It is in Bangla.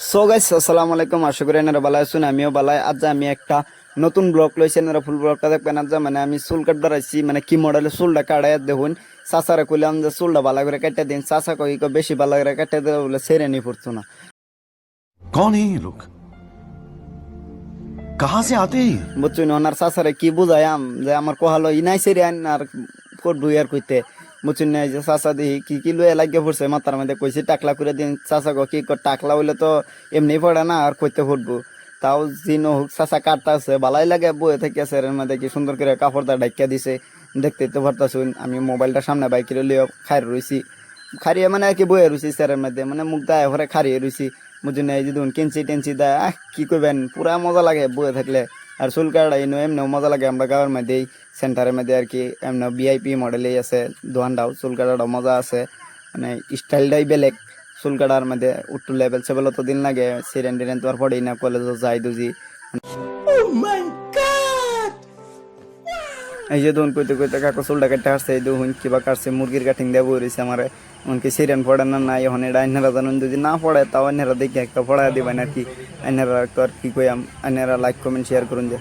সো গাইস আসসালামু আলাইকুম, আশা করি আপনারা ভালো আছেন। আমিও ভালো। আজ আমি একটা নতুন ব্লগ লইছি, আপনারা ফুল ব্লগটা দেখবেন। আজ মানে আমি চুল কাটবার আইছি, মানে কি মডেলের চুলটা কাটাই দেখুন। চাচারে কইলাম যে চুলটা ভালো করে কেটে দিন, চাচা কই বেশি ভালো করে কেটে দেবে বলে সেরে নি পড়তো না। कौन है ये लोग? कहाँ से आते हैं ये? বুঝছুন ওনার চাচারে কি বুঝাইয়াম যে আমার কোহালো ই নাই সেরে আন আর করবো আর কইতে। বুঝছুন না, এই যে চাচা দিহি কি কি লইয়া লাগিয়ে পড়ছে মাথার মধ্যে, কইছি টাকলা করে দিন। চাচা গো কি টাকলা হইলে তো এমনি পড়ে না আর কইতে ফুটবো। তাও জিন হোক চাচা কাটতে আছে, ভালাই লাগে। বয়ে থেকে আছে এর মধ্যে কি সুন্দর করে কাপড়টা ঢাকিয়া দিছে, দেখতে তো পারতাছুন। আমি মোবাইলটা সামনে বাইকে লিয়ে খাই রইছি, খারিয়ে মানে আর কি বয়ে রইছি স্যারের মধ্যে, মানে মুখ দায় ভরে খারিয়ে রইছি। বুঝুন এই যে দেখুন কেঞ্চি টেঞ্চি দেয়, কি করবেন, পুরা মজা লাগে বয়ে থাকলে। আর চুল কাটা এমনিও মজা লাগে। আমরা গাঁয়ের মধ্যেই সেন্টারের মধ্যে আর কি এমনি ভিআইপি মডেলেই আছে দোকানটাও, চুল কাটাটাও মজা আছে, মানে স্টাইলটাই বেলেগ। চুল কাটার মধ্যে উট্টু লেভেল সেবেল তো দিন লাগে, সিরেন টিরেন তো আর পড়েই না, কলেজও যাই দুজি। এই যে ধুন কইতে কইতে কাকু চুলটা কেটে আসছে, এই দেখুন কিবা কাটছে, মুরগির কাটিং দিয়ে বইছে আমার। এমনকি সিরেন পড়ে না নাই এখন, এটা আইনারা জানুন। যদি না পড়ে তাও আইনারা দেখে একটা পড়ায় দিবেন আর কি। আইনারা তো আর কি কইয়াম, আইনারা লাইক কমেন্ট শেয়ার করুন যে।